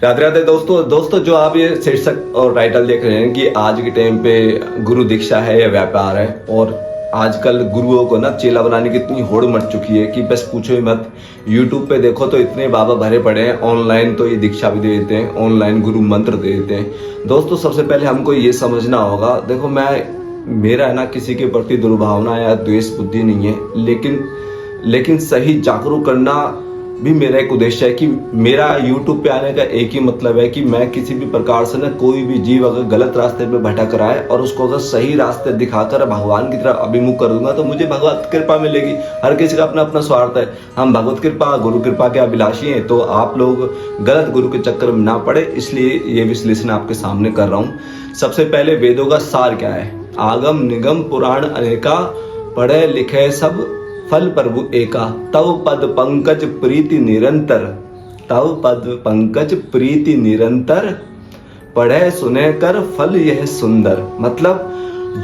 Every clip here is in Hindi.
राधे राधे दोस्तों जो आप ये शीर्षक और टाइटल देख रहे हैं कि आज के टाइम पे गुरु दीक्षा है या व्यापार है, और आजकल गुरुओं को ना चेला बनाने की इतनी होड़ मच चुकी है कि बस पूछो ही मत। यूट्यूब पे देखो तो इतने बाबा भरे पड़े हैं, ऑनलाइन तो ये दीक्षा भी दे देते हैं, ऑनलाइन गुरु मंत्र दे देते हैं। दोस्तों सबसे पहले हमको ये समझना होगा, देखो मेरा है ना किसी के प्रति दुर्भावना या द्वेष बुद्धि नहीं है, लेकिन सही जागरूक करना भी मेरा एक उद्देश्य है कि मेरा YouTube पे आने का एक ही मतलब है कि मैं किसी भी प्रकार से ना कोई भी जीव अगर गलत रास्ते पे भटक रहा है और उसको अगर सही रास्ते दिखाकर भगवान की तरफ अभिमुख कर दूंगा तो मुझे भगवत कृपा मिलेगी। हर किसी का अपना अपना स्वार्थ है, हम भगवत कृपा गुरु कृपा के अभिलाषी हैं, तो आप लोग गलत गुरु के चक्कर में ना पड़े, इसलिए ये विश्लेषण आपके सामने कर रहा हूँ। सबसे पहले वेदों का सार क्या है? आगम निगम पुराण अनेका, पढ़े लिखे सब फल प्रभु एका, तव पद पंकज प्रीति निरंतर, तव पद पंकज प्रीति निरंतर, पढ़े सुने कर फल यह सुंदर। मतलब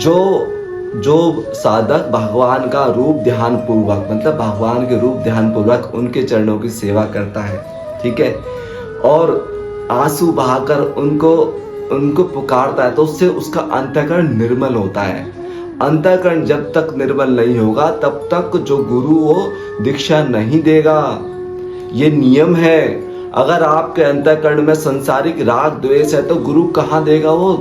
जो साधक भगवान का रूप ध्यान पूर्वक, मतलब भगवान के रूप ध्यान पूर्वक उनके चरणों की सेवा करता है, ठीक है, और आंसू बहाकर उनको पुकारता है, तो उससे उसका अंतःकरण निर्मल होता है। अंतःकरण जब तक निर्मल नहीं होगा तब तक जो गुरु वो दीक्षा नहीं देगा। ये नियम है। अगर आपके अंतःकरण में संसारिक राग द्वेष है तो गुरु कहाँ देगा वो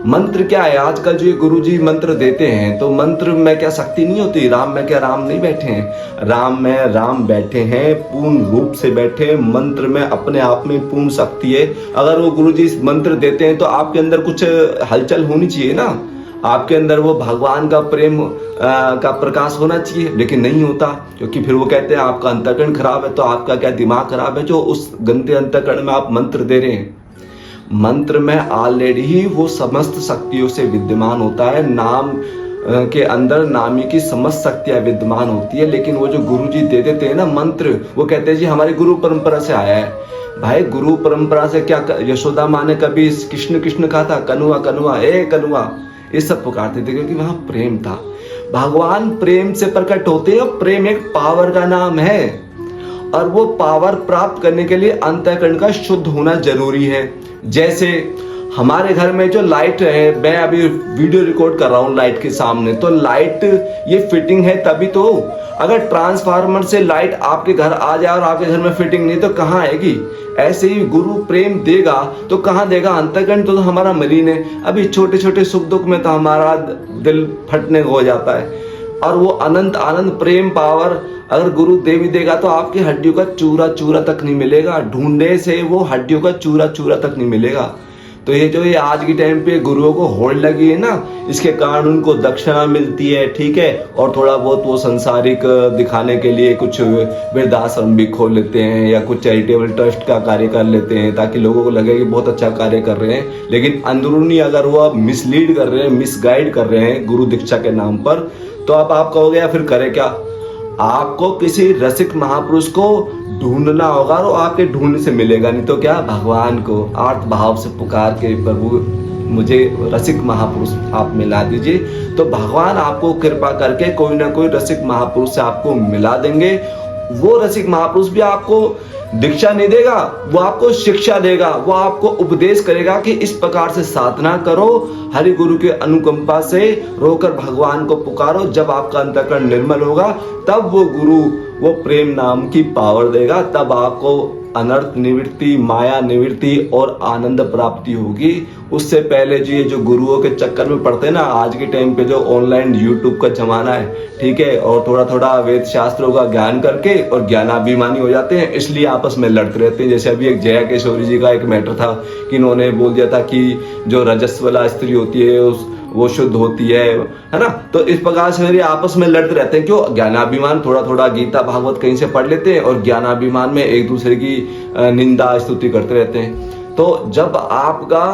मंत्र क्या है? आजकल जो ये गुरु जी मंत्र देते हैं, तो मंत्र में क्या शक्ति नहीं होती? राम में क्या राम नहीं बैठे हैं? राम में राम बैठे हैं, पूर्ण रूप से बैठे हैं। मंत्र में अपने आप में पूर्ण शक्ति है। अगर वो गुरु जी मंत्र देते हैं तो आपके अंदर कुछ हलचल होनी चाहिए ना, आपके अंदर वो भगवान का प्रेम का प्रकाश होना चाहिए, लेकिन नहीं होता, क्योंकि फिर वो कहते हैं आपका अंतःकरण खराब है। तो आपका क्या दिमाग खराब है जो उस गंदे अंतःकरण में आप मंत्र दे रहे हैं? मंत्र में ऑलरेडी ही वो समस्त शक्तियों से विद्यमान होता है। नाम के अंदर नामी की समस्त शक्तियां विद्यमान होती है, लेकिन वो जो गुरु जी दे देते हैं ना मंत्र, वो कहते हैं जी हमारी गुरु परंपरा से आया है। भाई गुरु परंपरा से क्या यशोदा माँ ने कभी कृष्ण कृष्ण कहा था? कनुआ कनुआ ए कनुआ, ये सब पुकारते थे, क्योंकि वहां प्रेम था। भगवान प्रेम से प्रकट होते हैं, और प्रेम एक पावर का नाम है, और वो पावर प्राप्त करने के लिए अंतःकरण का शुद्ध होना जरूरी है। जैसे हमारे घर में जो लाइट है, मैं अभी वीडियो रिकॉर्ड कर रहा हूँ लाइट के सामने, तो लाइट ये फिटिंग है तभी तो। अगर ट्रांसफार्मर से लाइट आपके घर आ जाए और आपके घर में फिटिंग नहीं तो कहाँ आएगी? ऐसे ही गुरु प्रेम देगा तो कहाँ देगा? अंतःकरण तो हमारा मलिन है। अभी छोटे छोटे सुख दुख में तो हमारा दिल फटने हो जाता है, और वो अनंत आनंद प्रेम पावर अगर गुरु देवी देगा तो आपकी हड्डियों का चूरा चूरा तक नहीं मिलेगा। ढूंढने से वो हड्डियों का चूरा चूरा तक नहीं मिलेगा। तो ये आज के टाइम पे गुरुओं को होड़ लगी है ना, इसके कारण उनको दक्षिणा मिलती है, ठीक है, और थोड़ा बहुत वो संसारिक दिखाने के लिए कुछ वृद्धाश्रम भी खोल लेते हैं या कुछ चैरिटेबल ट्रस्ट का कार्य कर लेते हैं, ताकि लोगों को लगे कि बहुत अच्छा कार्य कर रहे हैं। लेकिन अंदरूनी अगर वो आप मिसलीड कर रहे हैं, मिसगाइड कर रहे हैं गुरु दीक्षा के नाम पर, तो आप कहोगे या फिर करे क्या? आपको किसी रसिक महापुरुष को ढूंढना होगा, और आपके ढूंढने से मिलेगा नहीं तो क्या? भगवान को आर्त भाव से पुकार के, प्रभु मुझे रसिक महापुरुष आप मिला दीजिए, तो भगवान आपको कृपा करके कोई ना कोई रसिक महापुरुष से आपको मिला देंगे। वो रसिक महापुरुष भी आपको दीक्षा नहीं देगा, वो आपको शिक्षा देगा, वो आपको उपदेश करेगा कि इस प्रकार से साधना करो, हरि गुरु के अनुकंपा से रोकर भगवान को पुकारो। जब आपका अंतःकरण निर्मल होगा तब वो गुरु वो प्रेम नाम की पावर देगा, तब आपको अनर्थ निवृत्ति, माया निवृत्ति और आनंद प्राप्ति होगी। उससे पहले जी ये जो गुरुओं के चक्कर में पड़ते हैं ना, आज के टाइम पे जो ऑनलाइन यूट्यूब का जमाना है, ठीक है, और थोड़ा थोड़ा वेद शास्त्रों का ज्ञान करके और ज्ञानाभिमानी हो जाते हैं, इसलिए आपस में लड़ते रहते हैं। जैसे अभी एक जया किशोरी जी का एक मैटर था कि इन्होंने बोल दिया था कि जो रजस्वला स्त्री होती है वो शुद्ध होती है ना। तो इस प्रकार से मेरे आपस में लड़ते रहते हैं। क्यों? ज्ञानाभिमान। थोड़ा थोड़ा गीता भागवत कहीं से पढ़ लेते हैं और ज्ञानाभिमान में एक दूसरे की निंदा स्तुति करते रहते हैं। तो जब आपका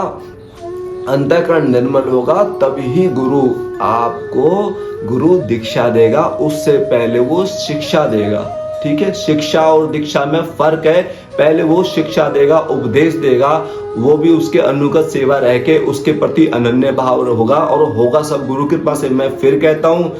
अंतःकरण निर्मल होगा तभी गुरु आपको गुरु दीक्षा देगा, उससे पहले वो शिक्षा देगा, ठीक है। शिक्षा और दीक्षा में फर्क है। पहले वो शिक्षा देगा, उपदेश देगा, वो भी उसके अनुगत सेवा रह के उसके प्रति अनन्य भाव होगा, और होगा सब गुरु कृपा से। मैं फिर कहता हूँ,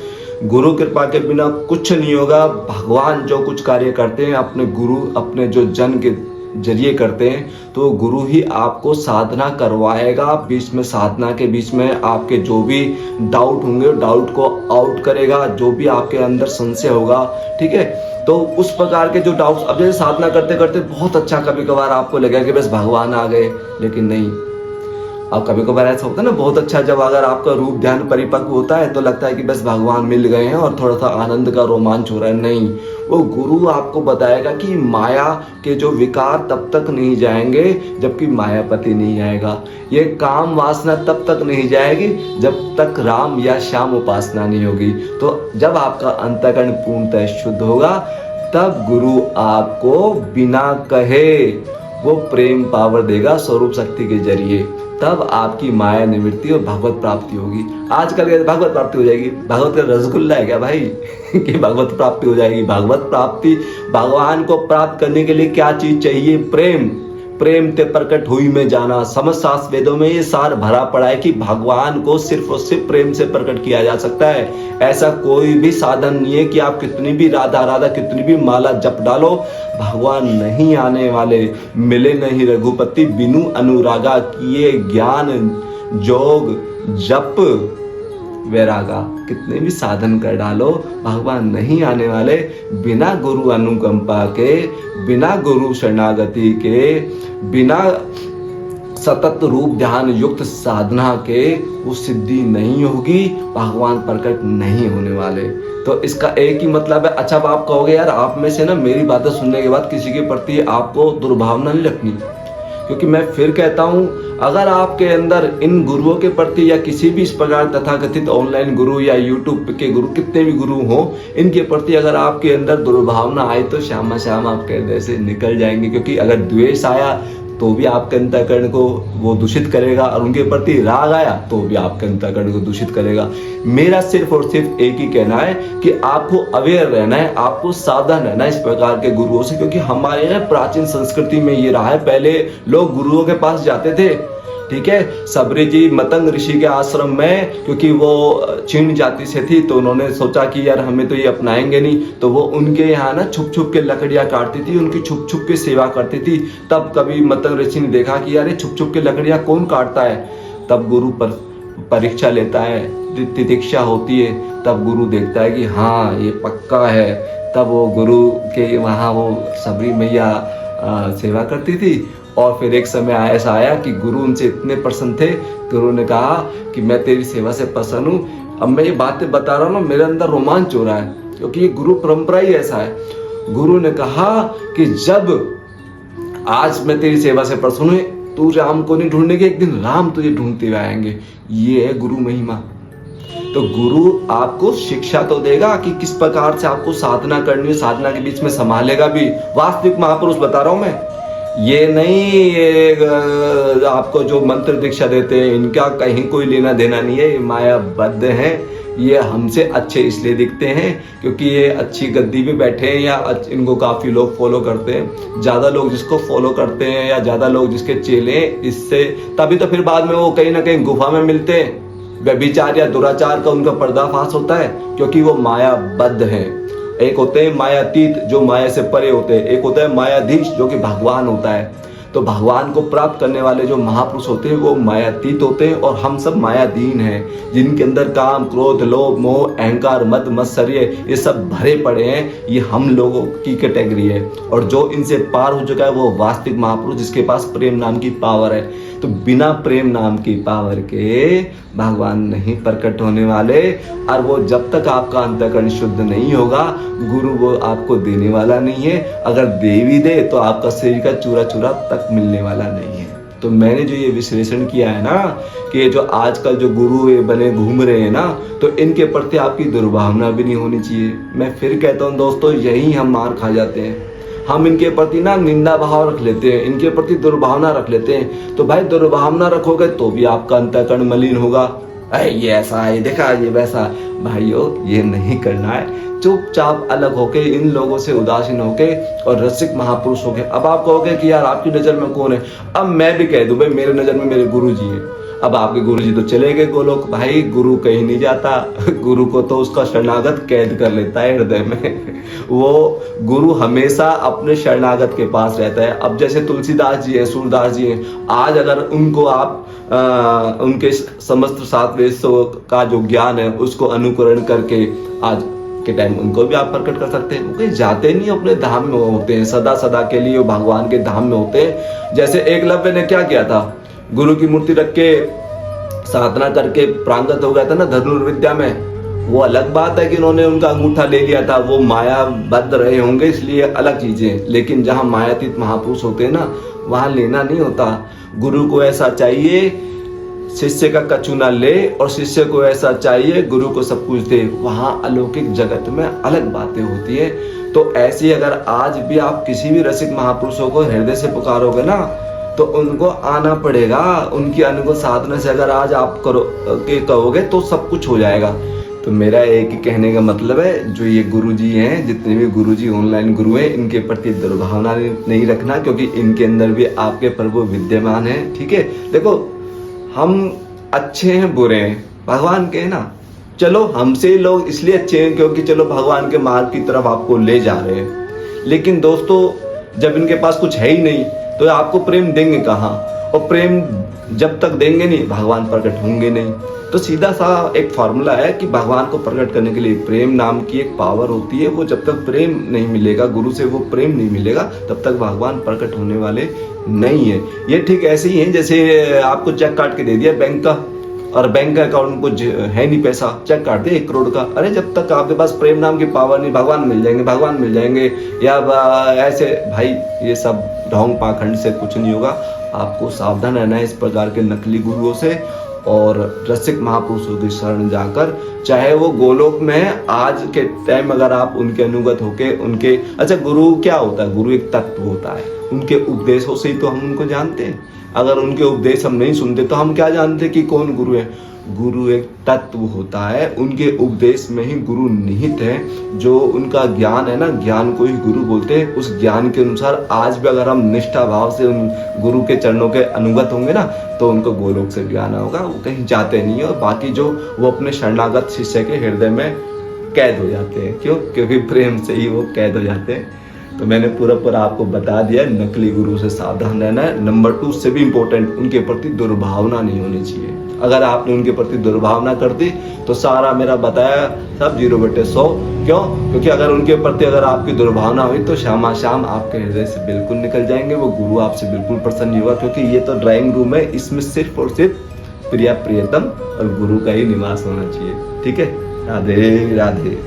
गुरु कृपा के बिना कुछ नहीं होगा। भगवान जो कुछ कार्य करते हैं अपने गुरु, अपने जो जन के जरिए करते हैं, तो गुरु ही आपको साधना करवाएगा। बीच में साधना के बीच में आपके जो भी डाउट होंगे डाउट को आउट करेगा, जो भी आपके अंदर संशय होगा, ठीक है। तो उस प्रकार के जो डाउट्स, अब जैसे साधना करते करते बहुत अच्छा कभी कभार आपको लगेगा कि बस भगवान आ गए, लेकिन नहीं। अब कभी कभार ऐसा होता है ना, बहुत अच्छा जब अगर आपका रूप ध्यान परिपक्व होता है तो लगता है कि बस भगवान मिल गए हैं और थोड़ा सा आनंद का रोमांच हो रहा है। नहीं, वो गुरु आपको बताएगा कि माया के जो विकार तब तक नहीं जाएंगे जबकि मायापति नहीं आएगा। ये काम वासना तब तक नहीं जाएगी जब तक राम या श्याम उपासना नहीं होगी। तो जब आपका अंतःकरण पूर्णतः शुद्ध होगा तब गुरु आपको बिना कहे वो प्रेम पावर देगा स्वरूप शक्ति के जरिए। तब आपकी माया निवृत्ति और भगवत प्राप्ति होगी। आजकल के भगवत प्राप्ति हो जाएगी, भगवत का रसगुल्ला है क्या भाई कि भगवत प्राप्ति हो जाएगी? भगवत प्राप्ति, भगवान को प्राप्त करने के लिए क्या चीज चाहिए? प्रेम। प्रेम ते प्रकट हुई में जाना। समस्त शास्त्र वेदों में ये सार भरा पड़ा है कि भगवान को सिर्फ और सिर्फ प्रेम से प्रकट किया जा सकता है। ऐसा कोई भी साधन नहीं है कि आप कितनी भी राधा राधा कितनी भी माला जप डालो, भगवान नहीं आने वाले। मिले नहीं रघुपति बिनु अनुरागा, किए ज्ञान जोग जप वैरागा। कितने भी साधन कर डालो, भगवान नहीं आने वाले। बिना गुरु अनुकंपा के, बिना गुरु शरणागति के, बिना सतत रूप ध्यान युक्त साधना के वो सिद्धि नहीं होगी, भगवान प्रकट नहीं होने वाले। तो इसका एक ही मतलब है। अच्छा, अब आप कहोगे यार आप में से ना मेरी बातें सुनने के बाद किसी के प्रति आपको दुर्भावना नहीं रखनी, क्योंकि मैं फिर कहता हूं, अगर आपके अंदर इन गुरुओं के प्रति या किसी भी इस प्रकार तथाकथित ऑनलाइन गुरु या यूट्यूब के गुरु, कितने भी गुरु हो, इनके प्रति अगर आपके अंदर दुर्भावना आए तो श्यामा श्याम आपके हृदय से निकल जाएंगे। क्योंकि अगर द्वेष आया तो भी आपके अंतःकरण को वो दूषित करेगा, और उनके प्रति राग आया तो भी आपके अंतःकरण को दूषित करेगा। मेरा सिर्फ और सिर्फ एक ही कहना है कि आपको अवेयर रहना है, आपको सावधान रहना है इस प्रकार के गुरुओं से। क्योंकि हमारे ना प्राचीन संस्कृति में ये रहा है, पहले लोग गुरुओं के पास जाते थे, ठीक है। सबरी जी मतंग ऋषि के आश्रम में, क्योंकि वो चीन जाति से थी, तो उन्होंने सोचा कि यार हमें तो ये अपनाएंगे नहीं, तो वो उनके यहाँ ना छुप छुप के लकड़ियाँ काटती थी, उनकी छुप छुप के सेवा करती थी। तब कभी मतंग ऋषि ने देखा कि यार ये छुप छुप के लकड़ियाँ कौन काटता है। तब गुरु पर परीक्षा लेता है, तितिक्षा होती है, तब गुरु देखता है कि हाँ ये पक्का है। तब वो गुरु के वहाँ वो सबरी मैया सेवा करती थी। और फिर एक समय ऐसा आया कि गुरु उनसे इतने प्रसन्न थे, गुरु ने कहा कि मैं तेरी सेवा से प्रसन्न हूँ। अब मैं ये बातें बता रहा हूँ ना, मेरे अंदर रोमांच हो रहा है, क्योंकि ये गुरु परंपरा ही ऐसा है। गुरु ने कहा कि जब आज मैं तेरी सेवा से प्रसन्न हूँ, तू राम को नहीं ढूंढने के, एक दिन राम तुझे ढूंढते हुए आएंगे। ये है गुरु महिमा। तो गुरु आपको शिक्षा तो देगा कि किस प्रकार से आपको साधना करनी है, साधना के बीच में संभालेगा भी। वास्तविक महापुरुष बता रहा हूं मैं, ये नहीं आपको जो मंत्र दीक्षा देते हैं इनका कहीं कोई लेना देना नहीं है। ये मायाबद्ध हैं, ये हमसे अच्छे इसलिए दिखते हैं क्योंकि ये अच्छी गद्दी पे बैठे हैं या इनको काफ़ी लोग फॉलो करते हैं। ज़्यादा लोग जिसको फॉलो करते हैं या ज़्यादा लोग जिसके चेले हैं, इससे तभी तो फिर बाद में वो कहीं ना कहीं गुफा में मिलते हैं। व्यभिचार या दुराचार का उनका पर्दाफाश होता है, क्योंकि वो मायाबद्ध हैं। एक होते हैं मायातीत जो माया से परे होते हैं, एक होता है मायाधीश जो कि भगवान होता है। तो भगवान को प्राप्त करने वाले जो महापुरुष होते हैं वो मायातीत होते हैं, और हम सब मायाधीन हैं, जिनके अंदर काम क्रोध लोभ मोह अहंकार मद मत्सर्य ये सब भरे पड़े हैं। ये हम लोगों की कैटेगरी है, और जो इनसे पार हो चुका है वो वास्तविक महापुरुष, जिसके पास प्रेम नाम की पावर है। तो बिना प्रेम नाम की पावर के भगवान नहीं प्रकट होने वाले, और वो जब तक आपका अंतःकरण शुद्ध नहीं होगा, गुरु वो आपको देने वाला नहीं है। अगर दे भी दे तो आपका शरीर का चूरा चूरा तक मिलने वाला नहीं है। तो मैंने जो ये विश्लेषण किया है ना, कि ये जो आजकल जो गुरु बने घूम रहे हैं ना, तो इनके प्रति आपकी दुर्भावना भी नहीं होनी चाहिए। मैं फिर कहता हूँ दोस्तों, यही हम मार खा जाते हैं। हम इनके प्रति ना निंदा भाव रख लेते हैं, इनके प्रति दुर्भावना रख लेते हैं। तो भाई दुर्भावना रखोगे तो भी आपका अंतःकरण मलिन होगा। ये ऐसा है, देखा ये वैसा। भाइयों ये नहीं करना है। चुपचाप अलग होके, इन लोगों से उदासीन होके और रसिक महापुरुष होके। अब आप कहोगे कि यार आपकी नजर में कौन है? अब मैं भी कह दूं भाई, मेरे नजर में मेरे गुरु जी हैं। अब आपके गुरु जी तो चले गए गोलोक, भाई गुरु कहीं नहीं जाता, गुरु को तो उसका शरणागत कैद कर लेता है हृदय में। वो गुरु हमेशा अपने शरणागत के पास रहता है। अब जैसे तुलसीदास जी हैं, सूरदास जी हैं, आज अगर उनको आप उनके समस्त सात वेदों का जो ज्ञान है उसको अनुकरण करके आज के टाइम उनको भी आप प्रकट कर सकते हैं। वो कहीं जाते नहीं, अपने धाम में होते हैं, सदा सदा के लिए भगवान के धाम में होते हैं। जैसे एकलव्य ने क्या किया था, गुरु की मूर्ति रख के साधना करके प्रांगत हो गया था ना धनुर्विद्या में। वो अलग बात है कि उन्होंने उनका अंगूठा ले लिया था, वो माया बद्ध रहे होंगे इसलिए अलग चीजें, लेकिन जहां मायातीत महापुरुष होते हैं ना वहां लेना नहीं होता। गुरु को ऐसा चाहिए शिष्य का कछु ना ले, और शिष्य को ऐसा चाहिए गुरु को सब कुछ दे। वहां अलौकिक जगत में अलग बातें होती है। तो ऐसे अगर आज भी आप किसी भी रसिक महापुरुषों को हृदय से पुकारोगे ना तो उनको आना पड़ेगा। उनकी अनुगत साधना से अगर आज आप कहोगे तो सब कुछ हो जाएगा। तो मेरा एक ही कहने का मतलब है, जो ये गुरुजी हैं, जितने भी गुरुजी ऑनलाइन गुरु हैं, इनके प्रति दुर्भावना नहीं रखना, क्योंकि इनके अंदर भी आपके प्रभु विद्यमान है। ठीक है, देखो हम अच्छे हैं बुरे हैं भगवान के ना, चलो हमसे लोग इसलिए अच्छे हैं क्योंकि चलो भगवान के मार्ग की तरफ आपको ले जा रहे हैं। लेकिन दोस्तों जब इनके पास कुछ है ही नहीं तो आपको प्रेम देंगे कहाँ, और प्रेम जब तक देंगे नहीं भगवान प्रकट होंगे नहीं। तो सीधा सा एक फॉर्मूला है कि भगवान को प्रकट करने के लिए प्रेम नाम की एक पावर होती है। वो जब तक प्रेम नहीं मिलेगा, गुरु से वो प्रेम नहीं मिलेगा, तब तक भगवान प्रकट होने वाले नहीं है। ये ठीक ऐसे ही है जैसे आपको चेक काट के दे दिया बैंक का, और बैंक का अकाउंट में कुछ है नहीं पैसा, चेक काट दे 1 करोड़ का। अरे जब तक आपके पास प्रेम नाम की पावर नहीं, भगवान मिल जाएंगे, भगवान मिल जाएंगे, या ऐसे भाई ये सब ढोंग पाखंड से कुछ नहीं होगा। आपको सावधान रहना है इस प्रकार के नकली गुरुओं से, और रसिक महापुरुषों की शरण जाकर, चाहे वो गोलोक में है आज के टाइम, अगर आप उनके अनुगत होके उनके, अच्छा गुरु क्या होता है, गुरु एक तत्व होता है, उनके उपदेशों से ही तो हम उनको जानते हैं। अगर उनके उपदेश हम नहीं सुनते तो हम क्या जानते कि कौन गुरु है। गुरु एक तत्व होता है, उनके उपदेश में ही गुरु निहित है। जो उनका ज्ञान है ना, ज्ञान को ही गुरु बोलते हैं। उस ज्ञान के अनुसार आज भी अगर हम निष्ठा भाव से उन गुरु के चरणों के अनुगत होंगे ना तो उनको गोलोक से भी आना होगा, वो कहीं जाते नहीं है। और बाकी जो वो अपने शरणागत शिष्य के हृदय में कैद हो जाते हैं। क्यों? क्योंकि प्रेम से ही वो कैद हो जाते हैं। तो मैंने पूरा आपको बता दिया, नकली गुरु से सावधान रहना है। नंबर 2 से भी इम्पोर्टेंट, उनके प्रति दुर्भावना नहीं होनी चाहिए। अगर आपने उनके प्रति दुर्भावना कर दी तो सारा मेरा बताया सब 0/100। क्यों? क्योंकि अगर उनके प्रति अगर आपकी दुर्भावना हुई तो शाम आपके हृदय से बिल्कुल निकल जाएंगे। वो गुरु आपसे बिल्कुल प्रसन्न नहीं होगा, क्योंकि ये तो ड्राइंग रूम है, इसमें सिर्फ और सिर्फ प्रिया प्रियतम और गुरु का ही निवास होना चाहिए। ठीक है, राधे राधे।